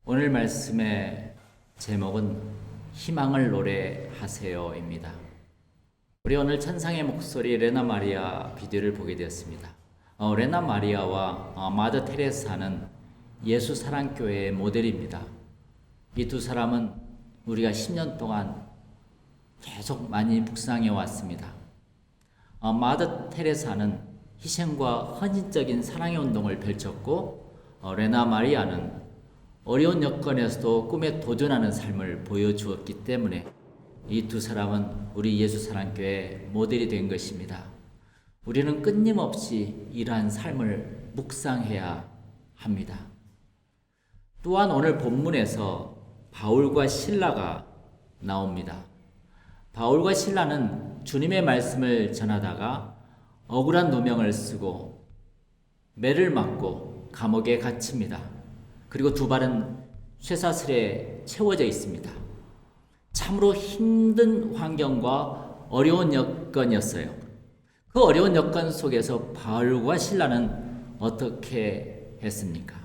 오늘 말씀의 제목은 희망을 노래하세요입니다. 우리 오늘 천상의 목소리 레나 마리아 비디오를 보게 되었습니다. 레나 마리아와 마더 테레사는 예수 사랑교회의 모델입니다. 이 두 사람은 우리가 10년 동안 계속 많이 묵상해 왔습니다. 마더 테레사는 희생과 헌신적인 사랑의 운동을 펼쳤고, 레나 마리아는 어려운 여건에서도 꿈에 도전하는 삶을 보여주었기 때문에 이 두 사람은 우리 예수사랑교회 모델이 된 것입니다. 우리는 끊임없이 이러한 삶을 묵상해야 합니다. 또한 오늘 본문에서 바울과 실라가 나옵니다. 바울과 실라는 주님의 말씀을 전하다가 억울한 누명을 쓰고 매를 맞고 감옥에 갇힙니다. 그리고 두 발은 쇠사슬에 채워져 있습니다. 참으로 힘든 환경과 어려운 여건이었어요. 그 어려운 여건 속에서 바울과 실라는 어떻게 했습니까?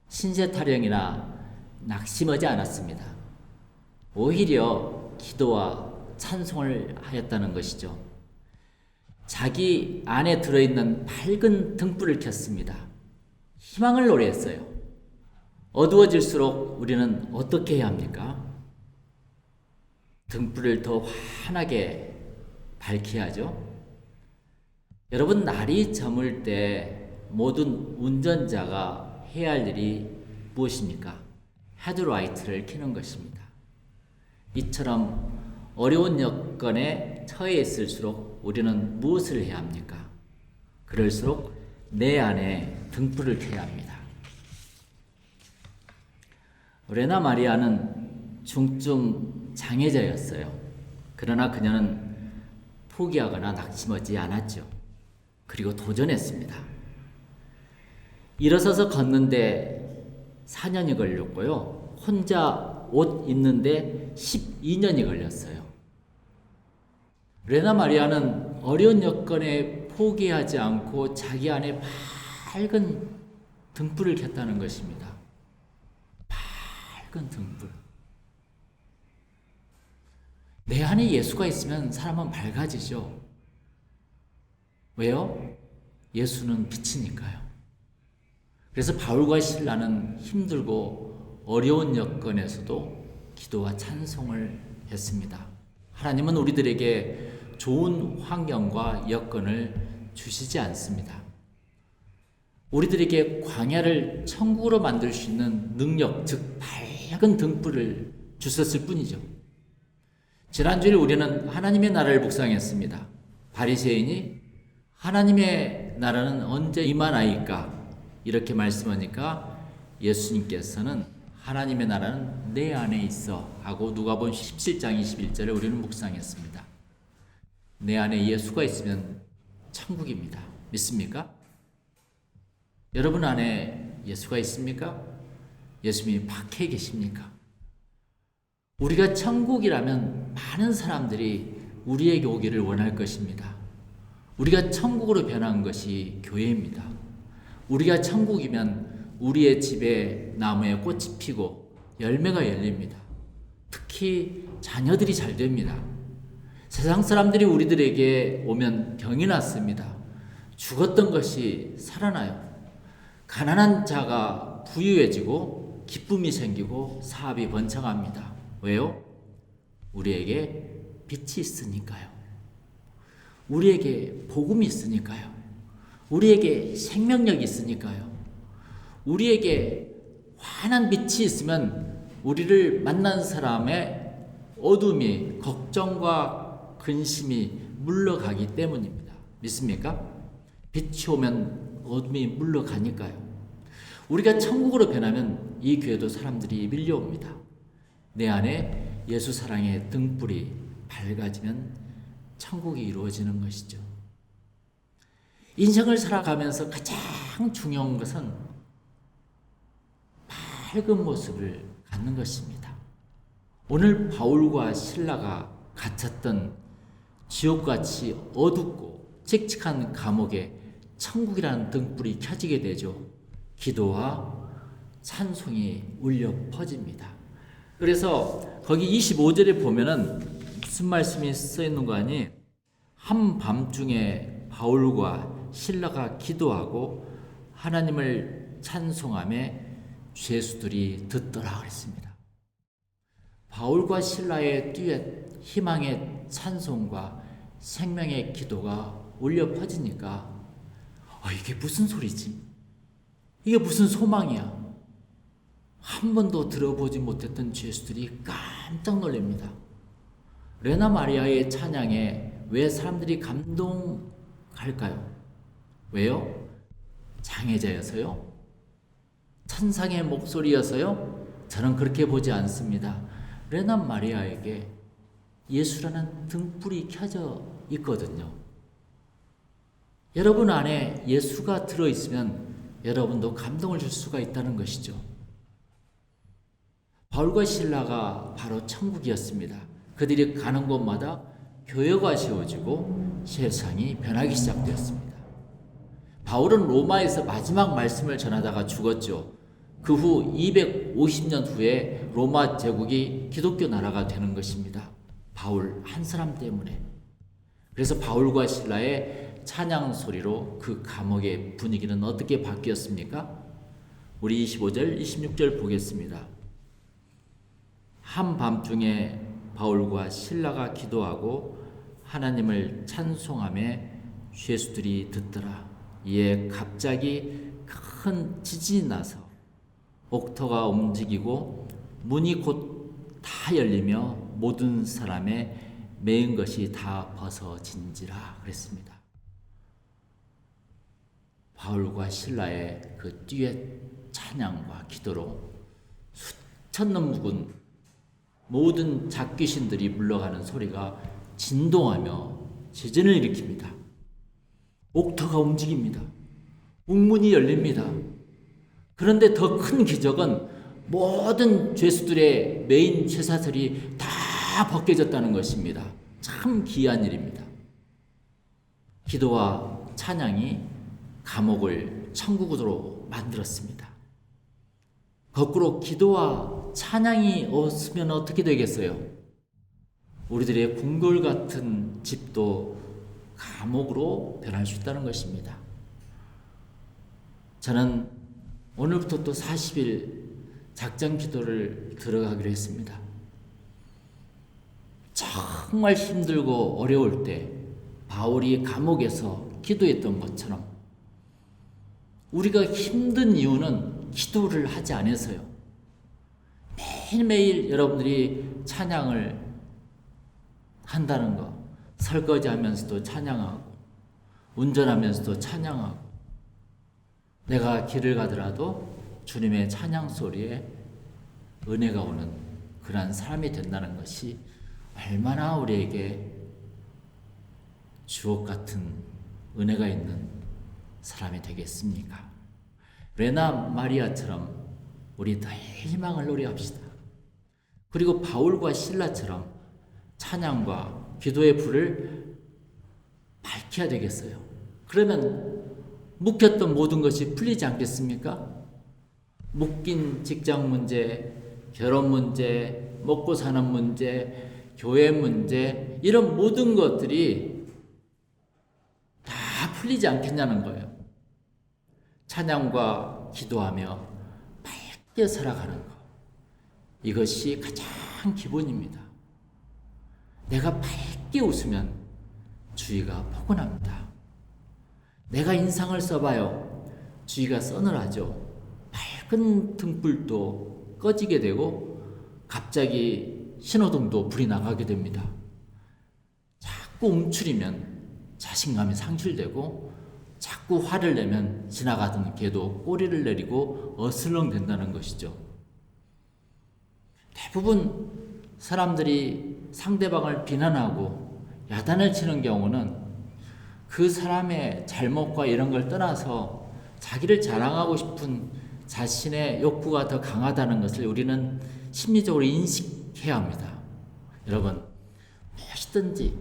신세 타령이나 낙심하지 않았습니다. 오히려 기도와 찬송을 하였다는 것이죠. 자기 안에 들어있는 밝은 등불을 켰습니다. 희망을 노래했어요. 어두워질수록 우리는 어떻게 해야 합니까? 등불을 더 환하게 밝혀야죠. 여러분, 날이 저물 때 모든 운전자가 해야 할 일이 무엇입니까? 헤드라이트를 켜는 것입니다. 이처럼 어려운 여건에 처해 있을수록 우리는 무엇을 해야 합니까? 그럴수록 내 안에 등불을 켜야 합니다. 레나 마리아는 중증 장애자였어요. 그러나 그녀는 포기하거나 낙심하지 않았죠. 그리고 도전했습니다. 일어서서 걷는데 4년이 걸렸고요. 혼자 옷 입는데 12년이 걸렸어요. 레나 마리아는 어려운 여건에 포기하지 않고 자기 안에 밝은 등불을 켰다는 것입니다. 밝은 등불. 내 안에 예수가 있으면 사람은 밝아지죠. 왜요? 예수는 빛이니까요. 그래서 바울과 실라는 힘들고 어려운 여건에서도 기도와 찬송을 했습니다. 하나님은 우리들에게 좋은 환경과 여건을 주시지 않습니다. 우리들에게 광야를 천국으로 만들 수 있는 능력, 즉 밝은 등불을 주셨을 뿐이죠. 지난주에 우리는 하나님의 나라를 묵상했습니다. 바리새인이 하나님의 나라는 언제 임하나이까 이렇게 말씀하니까 예수님께서는 하나님의 나라는 내 안에 있어 하고 누가복음 17장 21절을 우리는 묵상했습니다. 내 안에 예수가 있으면 천국입니다. 믿습니까? 여러분 안에 예수가 있습니까? 예수님이 밖에 계십니까? 우리가 천국이라면 많은 사람들이 우리에게 오기를 원할 것입니다. 우리가 천국으로 변한 것이 교회입니다. 우리가 천국이면 우리의 집에 나무에 꽃이 피고 열매가 열립니다. 특히 자녀들이 잘 됩니다. 세상 사람들이 우리들에게 오면 병이 났습니다. 죽었던 것이 살아나요. 가난한 자가 부유해지고 기쁨이 생기고 사업이 번창합니다. 왜요? 우리에게 빛이 있으니까요. 우리에게 복음이 있으니까요. 우리에게 생명력이 있으니까요. 우리에게 환한 빛이 있으면 우리를 만난 사람의 어둠이, 걱정과 근심이 물러가기 때문입니다. 믿습니까? 빛이 오면 어둠이 물러가니까요. 우리가 천국으로 변하면 이 교회도 사람들이 밀려옵니다. 내 안에 예수 사랑의 등불이 밝아지면 천국이 이루어지는 것이죠. 인생을 살아가면서 가장 중요한 것은 밝은 모습을 갖는 것입니다. 오늘 바울과 실라가 갇혔던 지옥같이 어둡고 칙칙한 감옥에 천국이라는 등불이 켜지게 되죠. 기도와 찬송이 울려 퍼집니다. 그래서 거기 25절에 보면은 무슨 말씀이 써 있는 거 아니? 한밤중에 바울과 실라가 기도하고 하나님을 찬송하며 죄수들이 듣더라 그랬습니다. 바울과 실라의 듀엣, 희망의 찬송과 생명의 기도가 울려 퍼지니까 이게 무슨 소리지? 이게 무슨 소망이야? 한 번도 들어보지 못했던 죄수들이 깜짝 놀랍니다. 레나 마리아의 찬양에 왜 사람들이 감동할까요? 왜요? 장애자여서요? 천상의 목소리여서요? 저는 그렇게 보지 않습니다. 레나 마리아에게 예수라는 등불이 켜져 있거든요. 여러분 안에 예수가 들어있으면 여러분도 감동을 줄 수가 있다는 것이죠. 바울과 실라가 바로 천국이었습니다. 그들이 가는 곳마다 교회가 세워지고 세상이 변하기 시작되었습니다. 바울은 로마에서 마지막 말씀을 전하다가 죽었죠. 그 후 250년 후에 로마 제국이 기독교 나라가 되는 것입니다. 바울 한 사람 때문에. 그래서 바울과 실라의 찬양 소리로 그 감옥의 분위기는 어떻게 바뀌었습니까? 우리 25절, 26절 보겠습니다. 한밤중에 바울과 실라가 기도하고 하나님을 찬송하며 죄수들이 듣더라. 이에 갑자기 큰 지진이 나서 옥토가 움직이고 문이 곧 다 열리며 모든 사람의 매인 것이 다 벗어진지라 그랬습니다. 바울과 실라의 그 듀엣 찬양과 기도로 수천 년 묵은 모든 잡귀신들이 물러가는 소리가 진동하며 지진을 일으킵니다. 옥토가 움직입니다. 옥문이 열립니다. 그런데 더 큰 기적은 모든 죄수들의 메인 쇠사슬이 다 벗겨졌다는 것입니다. 참 기이한 일입니다. 기도와 찬양이 감옥을 천국으로 만들었습니다. 거꾸로 기도와 찬양이 없으면 어떻게 되겠어요? 우리들의 궁궐 같은 집도 감옥으로 변할 수 있다는 것입니다. 저는 오늘부터 또 40일 작전 기도를 들어가기로 했습니다. 정말 힘들고 어려울 때 바울이 감옥에서 기도했던 것처럼 우리가 힘든 이유는 기도를 하지 않아서요. 매일매일 여러분들이 찬양을 한다는 것, 설거지하면서도 찬양하고 운전하면서도 찬양하고 내가 길을 가더라도 주님의 찬양 소리에 은혜가 오는 그러한 사람이 된다는 것이 얼마나 우리에게 주옥 같은 은혜가 있는 사람이 되겠습니까? 레나 마리아처럼 우리 더 희망을 노래합시다. 그리고 바울과 실라처럼 찬양과 기도의 불을 밝혀야 되겠어요. 그러면 묶였던 모든 것이 풀리지 않겠습니까? 묶인 직장 문제, 결혼 문제, 먹고 사는 문제, 교회 문제, 이런 모든 것들이 다 풀리지 않겠냐는 거예요. 찬양과 기도하며 밝게 살아가는 것. 이것이 가장 기본입니다. 내가 밝게 웃으면 주위가 포근합니다. 내가 인상을 써봐요. 주위가 서늘하죠. 밝은 등불도 꺼지게 되고 갑자기 신호등도 불이 나가게 됩니다. 자꾸 움츠리면 자신감이 상실되고 자꾸 화를 내면 지나가던 개도 꼬리를 내리고 어슬렁 된다는 것이죠. 대부분 사람들이 상대방을 비난하고 야단을 치는 경우는 그 사람의 잘못과 이런 걸 떠나서 자기를 자랑하고 싶은 자신의 욕구가 더 강하다는 것을 우리는 심리적으로 인식해야 합니다. 여러분, 무엇이든지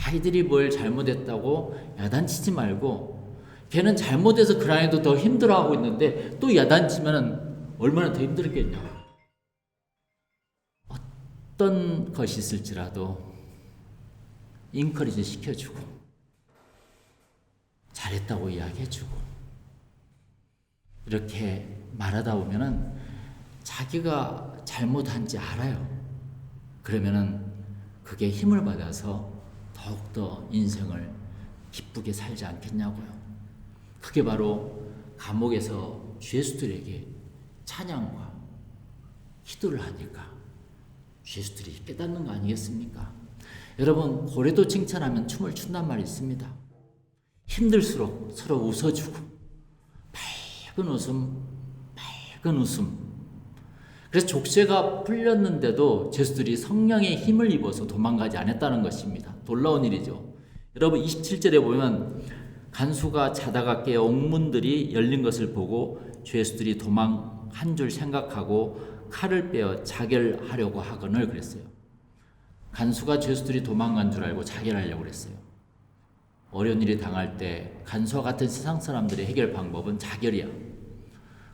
아이들이 뭘 잘못했다고 야단치지 말고 걔는 잘못해서 그라인도 더 힘들어하고 있는데 또 야단치면 얼마나 더 힘들겠냐고. 어떤 것이 있을지라도 인커리지 시켜주고 잘했다고 이야기해주고 이렇게 말하다 보면은 자기가 잘못한지 알아요. 그러면은 그게 힘을 받아서 더욱더 인생을 기쁘게 살지 않겠냐고요. 그게 바로 감옥에서 죄수들에게 찬양과 기도를 하니까 죄수들이 깨닫는 거 아니겠습니까? 여러분, 고래도 칭찬하면 춤을 춘단 말이 있습니다. 힘들수록 서로 웃어주고 밝은 웃음. 그래서 족쇄가 풀렸는데도 죄수들이 성령의 힘을 입어서 도망가지 않았다는 것입니다. 놀라운 일이죠. 여러분, 27절에 보면 간수가 자다가 깨어 옥문들이 열린 것을 보고 죄수들이 도망한 줄 생각하고 칼을 빼어 자결하려고 하거늘 그랬어요. 간수가 죄수들이 도망간 줄 알고 자결하려고 그랬어요. 어려운 일이 당할 때 간수와 같은 세상 사람들의 해결 방법은 자결이야.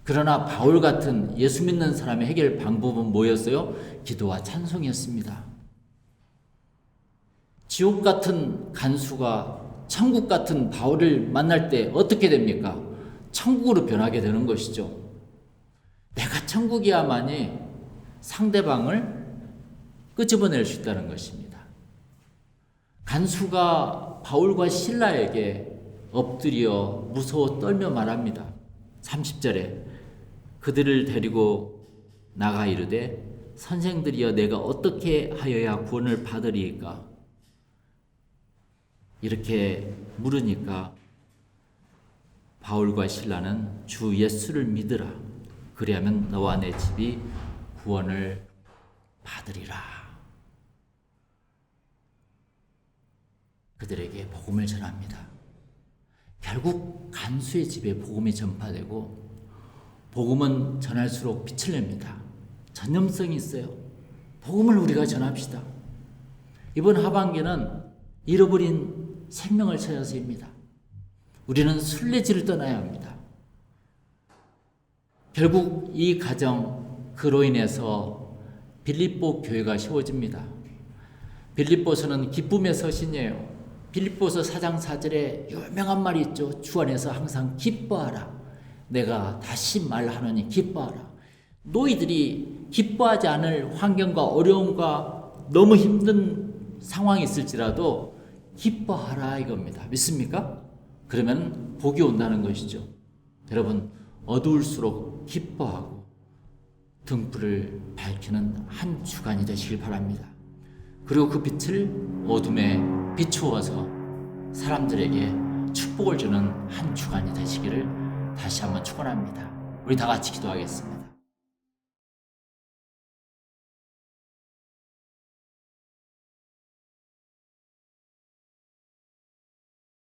그러나 바울 같은 예수 믿는 사람의 해결 방법은 뭐였어요? 기도와 찬송이었습니다. 지옥 같은 간수가 천국 같은 바울을 만날 때 어떻게 됩니까? 천국으로 변하게 되는 것이죠. 내가 천국이야만이 상대방을 끄집어낼 수 있다는 것입니다. 간수가 바울과 실라에게 엎드려 무서워 떨며 말합니다. 30절에 그들을 데리고 나가 이르되 선생들이여 내가 어떻게 하여야 구원을 받으리이까? 이렇게 물으니까 바울과 실라는 주 예수를 믿으라. 그리하면 너와 내 집이 구원을 받으리라. 그들에게 복음을 전합니다. 결국 간수의 집에 복음이 전파되고 복음은 전할수록 빛을 냅니다. 전염성이 있어요. 복음을 우리가 전합시다. 이번 하반기는 잃어버린 생명을 찾아서입니다. 우리는 순례지를 떠나야 합니다. 결국 이 가정 그로 인해서 빌립보 교회가 세워집니다. 빌립보서는 기쁨의 서신이에요. 빌립보서 4장 4절에 유명한 말이 있죠. 주 안에서 항상 기뻐하라. 내가 다시 말하노니 기뻐하라. 너희들이 기뻐하지 않을 환경과 어려움과 너무 힘든 상황이 있을지라도 기뻐하라 이겁니다. 믿습니까? 그러면 복이 온다는 것이죠. 여러분, 어두울수록 기뻐하고 등불을 밝히는 한 주간이 되시길 바랍니다. 그리고 그 빛을 어둠에 비추어서 사람들에게 축복을 주는 한 주간이 되시기를 다시 한번 축원합니다. 우리 다 같이 기도하겠습니다.